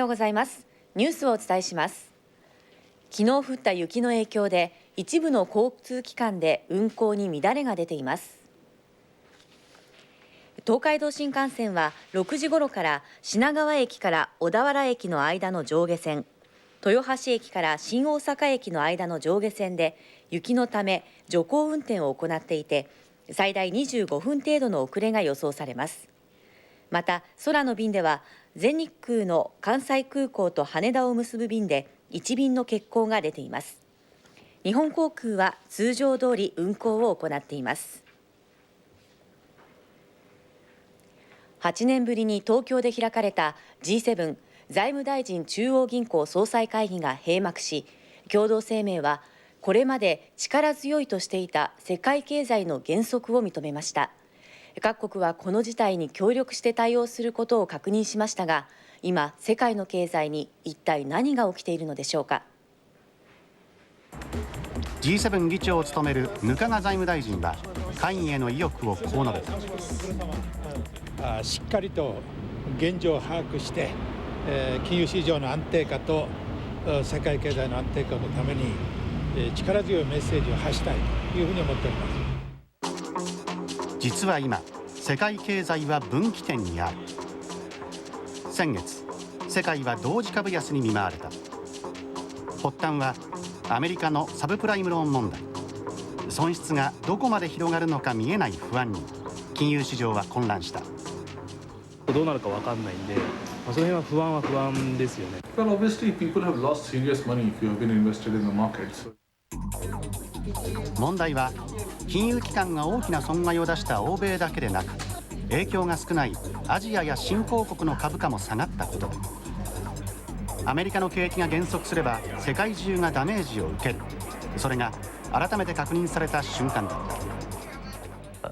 うございます。ニュースをお伝えします。昨日降った雪の影響で一部の交通機関で運行に乱れが出ています。東海道新幹線は6時頃から品川駅から小田原駅の間の上下線、豊橋駅から新大阪駅の間の上下線で雪のため徐行運転を行っていて、最大25分程度の遅れが予想されます。また空の便では全日空の関西空港と羽田を結ぶ便で1便の欠航が出ています。日本航空は通常通り運航を行っています。8年ぶりに東京で開かれた G7 財務大臣中央銀行総裁会議が閉幕し、共同声明はこれまで力強いとしていた世界経済の減速を認めました。各国はこの事態に協力して対応することを確認しましたが、今世界の経済に一体何が起きているのでしょうか。 G7 議長を務める額賀財務大臣は会議への意欲をこう述べた。しっかりと現状を把握して、金融市場の安定化と世界経済の安定化のために力強いメッセージを発したいというふうに思っております。実は今、世界経済は分岐点にある。先月、世界は同時株安に見舞われた。発端はアメリカのサブプライムローン問題。損失がどこまで広がるのか見えない不安に金融市場は混乱した。どうなるか分かんないんで、その辺は不安ですよね。Well, obviously, people have lost serious money if you have been invested in the markets. 問題は金融機関が大きな損害を出した欧米だけでなく、影響が少ないアジアや新興国の株価も下がったことだ。アメリカの景気が減速すれば世界中がダメージを受ける。それが改めて確認された瞬間だった。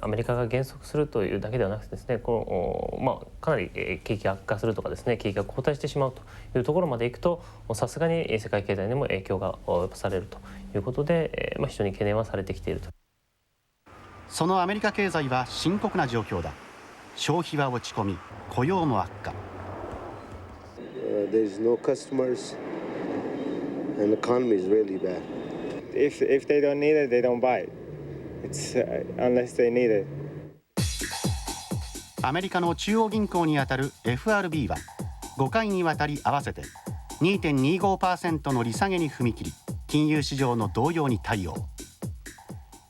アメリカが減速するというだけではなくてですね、かなり景気悪化するとかですね、景気が後退してしまうというところまでいくと、さすがに世界経済にも影響が及ぼされるということで、非常に懸念はされてきていると。そのアメリカ経済は深刻な状況だ。消費は落ち込み、雇用も悪化。There's no customers and the economy is really bad. If they don't need it, they don't buy it. It's unless they need it. アメリカの中央銀行にあたる FRB は5回にわたり合わせて 2.25% の利下げに踏み切り、金融市場の動揺に対応。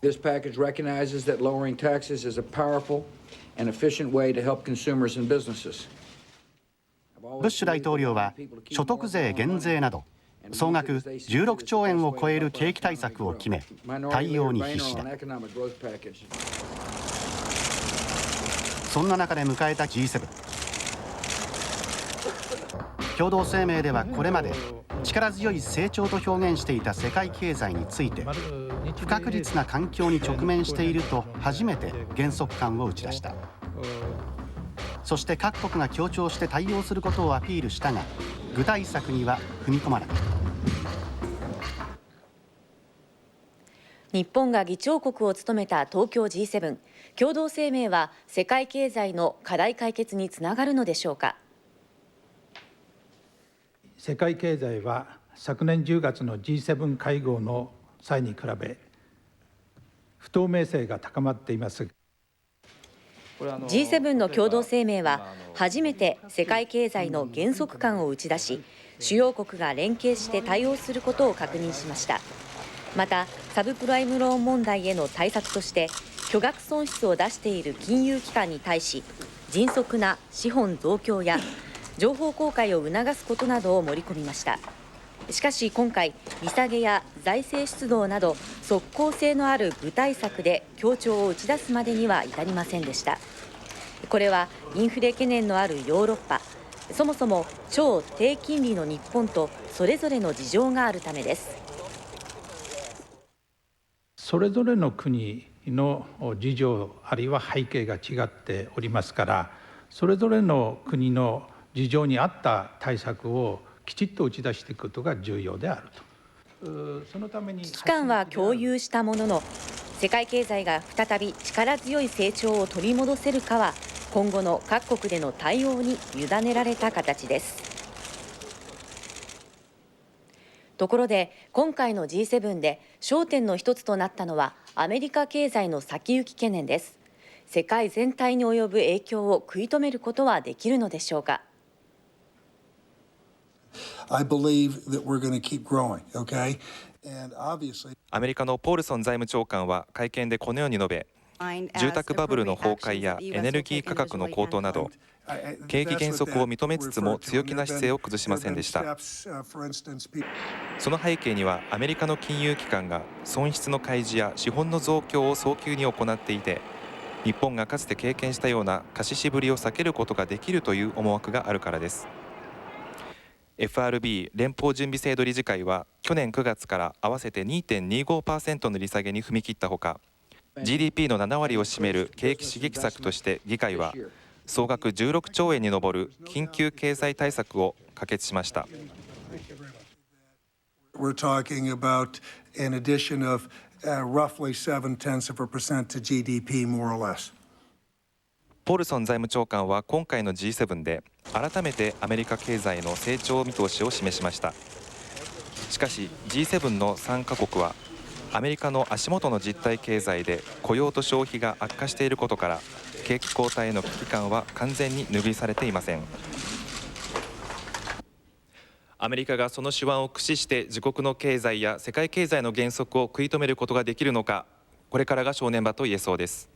This package recognizes that lowering taxes is a powerful and efficient way to help consumers and businesses. ブッシュ大統領は所得税減税など総額16兆円を超える景気対策を決め、対応に必死だ。そんな中で迎えた G7。 共同声明ではこれまで力強い成長と表現していた世界経済について、不確実な環境に直面していると初めて減速感を打ち出した。そして各国が協調して対応することをアピールしたが、具体策には踏み込まなかった。日本が議長国を務めた東京 G7 共同声明は世界経済の課題解決につながるのでしょうか。世界経済は昨年10月の G7 会合の際に比べ不透明性が高まっています。G7 の共同声明は初めて世界経済の減速感を打ち出し、主要国が連携して対応することを確認しました。またサブプライムローン問題への対策として巨額損失を出している金融機関に対し、迅速な資本増強や情報公開を促すことなどを盛り込みました。しかし今回、利下げや財政出動など即効性のある具体策で協調を打ち出すまでには至りませんでした。これはインフレ懸念のあるヨーロッパ、そもそも超低金利の日本とそれぞれの事情があるためです。それぞれの国の事情あるいは背景が違っておりますから、それぞれの国の事情に合った対策をきちっと打ち出していくことが重要であると。そのために危機感は共有したものの、世界経済が再び力強い成長を取り戻せるかは今後の各国での対応に委ねられた形です。ところで今回の G7 で焦点の一つとなったのはアメリカ経済の先行き懸念です。世界全体に及ぶ影響を食い止めることはできるのでしょうか。アメリカのポールソン財務長官は会見でこのように述べ、住宅バブルの崩壊やエネルギー価格の高騰など景気減速を認めつつも強気な姿勢を崩しませんでした。その背景にはアメリカの金融機関が損失の開示や資本の増強を早急に行っていて、日本がかつて経験したような貸ししぶりを避けることができるという思惑があるからです。FRB 連邦準備制度理事会は去年9月から合わせて 2.25% の利下げに踏み切ったほか、 GDP の7割を占める景気刺激策として議会は総額16兆円に上る緊急経済対策を可決しました。We're talking about an addition of roughly 0.7% to GDP, more or less. ポールソン財務長官は今回の G7 で改めてアメリカ経済の成長見通しを示しました。しかし G7 の参加国はアメリカの足元の実体経済で雇用と消費が悪化していることから、景気後退への危機感は完全に拭いされていません。アメリカがその手腕を駆使して自国の経済や世界経済の減速を食い止めることができるのか、これからが正念場と言えそうです。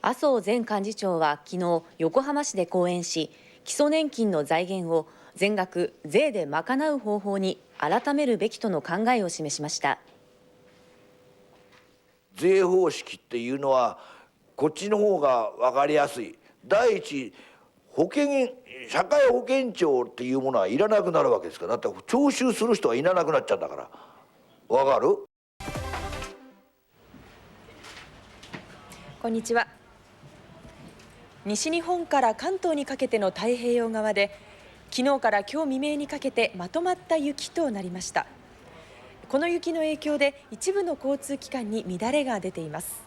麻生前幹事長は昨日横浜市で講演し、基礎年金の財源を全額税で賄う方法に改めるべきとの考えを示しました。税方式っていうのはこっちの方が分かりやすい。第一、社会保険庁っていうものはいらなくなるわけですから。だって徴収する人はいらなくなっちゃうんだから。分かる？こんにちは。西日本から関東にかけての太平洋側で昨日から今日未明にかけてまとまった雪となりました。この雪の影響で一部の交通機関に乱れが出ています。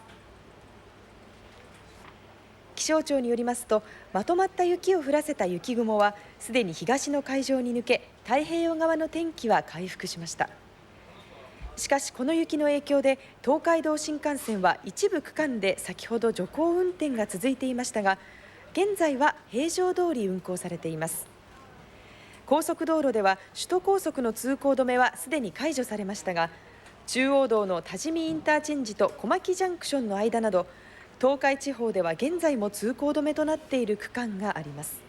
気象庁によりますと、まとまった雪を降らせた雪雲はすでに東の海上に抜け、太平洋側の天気は回復しました。しかしこの雪の影響で東海道新幹線は一部区間で先ほど徐行運転が続いていましたが、現在は平常通り運行されています。高速道路では首都高速の通行止めはすでに解除されましたが、中央道の多治見インターチェンジと小牧ジャンクションの間など東海地方では現在も通行止めとなっている区間があります。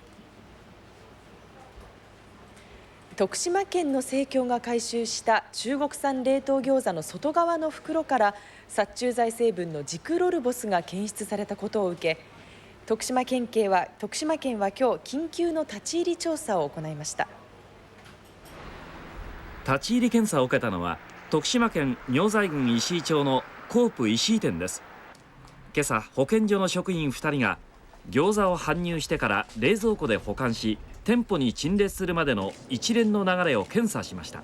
徳島県の生協が回収した中国産冷凍餃子の外側の袋から殺虫剤成分のジクロルボスが検出されたことを受け、徳島県は今日緊急の立ち入り調査を行いました。立ち入り検査を受けたのは徳島県妙材郡石井町のコープ石井店です。今朝保健所の職員2人が餃子を搬入してから冷蔵庫で保管し、店舗に陳列するまでの一連の流れを検査しました。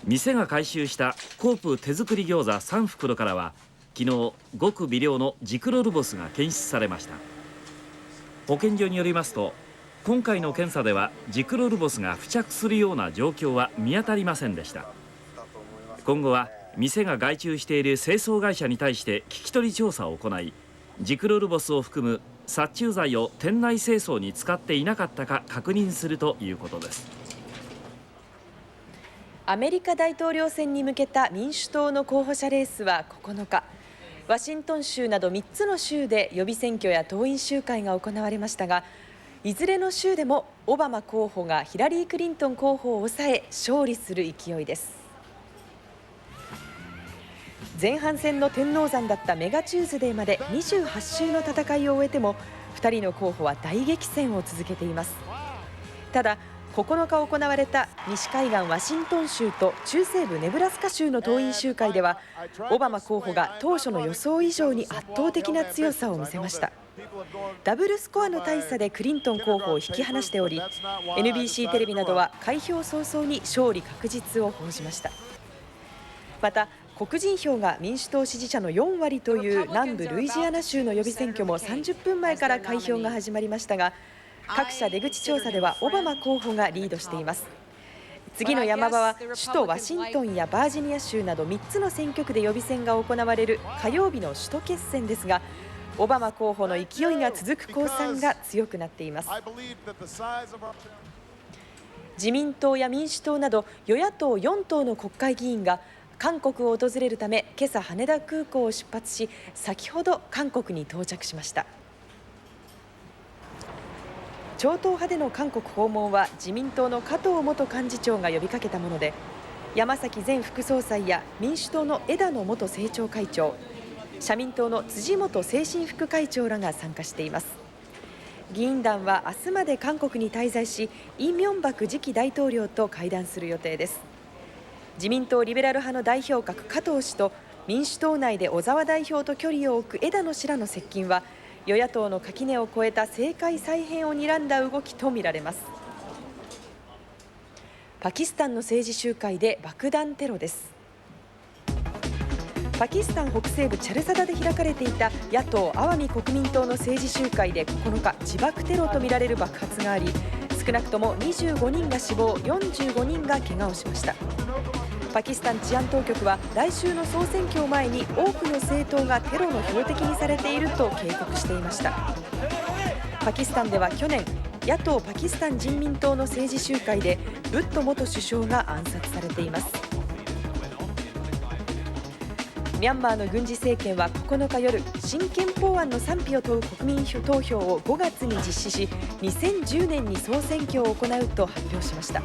店が回収したコープ手作り餃子3袋からは昨日ごく微量のジクロルボスが検出されました。保健所によりますと、今回の検査ではジクロルボスが付着するような状況は見当たりませんでした。今後は店が外注している清掃会社に対して聞き取り調査を行い、ジクロルボスを含む殺虫剤を店内清掃に使っていなかったか確認するということです。アメリカ大統領選に向けた民主党の候補者レースは9日、ワシントン州など3つの州で予備選挙や党員集会が行われましたが、いずれの州でもオバマ候補がヒラリー・クリントン候補を抑え勝利する勢いです。前半戦の天王山だったメガチューズデーまで28週の戦いを終えても2人の候補は大激戦を続けています。ただ9日行われた西海岸ワシントン州と中西部ネブラスカ州の党員集会では、オバマ候補が当初の予想以上に圧倒的な強さを見せました。ダブルスコアの大差でクリントン候補を引き離しており、 NBC テレビなどは開票早々に勝利確実を報じました。また黒人票が民主党支持者の4割という南部ルイジアナ州の予備選挙も30分前から開票が始まりましたが、各社出口調査ではオバマ候補がリードしています。次の山場は首都ワシントンやバージニア州など3つの選挙区で予備選が行われる火曜日の首都決戦ですが、オバマ候補の勢いが続く公算が強くなっています。自民党や民主党など与野党4党の国会議員が韓国を訪れるため今朝羽田空港を出発し、先ほど韓国に到着しました。超党派での韓国訪問は自民党の加藤元幹事長が呼びかけたもので、山崎前副総裁や民主党の枝野元政調会長、社民党の辻元精神副会長らが参加しています。議員団は明日まで韓国に滞在し、イ・ミョンバク次期大統領と会談する予定です。自民党リベラル派の代表格加藤氏と民主党内で小沢代表と距離を置く枝野氏らの接近は、与野党の垣根を越えた政界再編を睨んだ動きとみられます。パキスタンの政治集会で爆弾テロです。パキスタン北西部チャルサダで開かれていた野党アワミ国民党の政治集会で9日、自爆テロとみられる爆発があり、少なくとも25人が死亡、45人が怪我をしました。パキスタン治安当局は来週の総選挙を前に多くの政党がテロの標的にされていると警告していました。パキスタンでは去年、野党パキスタン人民党の政治集会でブット元首相が暗殺されています。ミャンマーの軍事政権は9日夜、新憲法案の賛否を問う国民投票を5月に実施し、2010年に総選挙を行うと発表しました。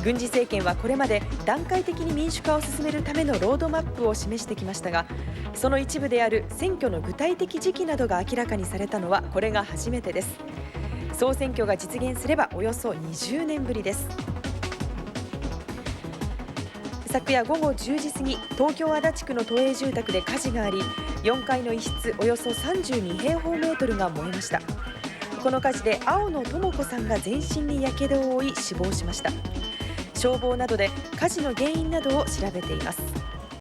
軍事政権はこれまで段階的に民主化を進めるためのロードマップを示してきましたが、その一部である選挙の具体的時期などが明らかにされたのはこれが初めてです。総選挙が実現すればおよそ20年ぶりです。昨夜午後10時過ぎ、東京足立区の都営住宅で火事があり、4階の一室およそ32平方メートルが燃えました。この火事で青野智子さんが全身にやけどを負い死亡しました。消防などで火事の原因などを調べています。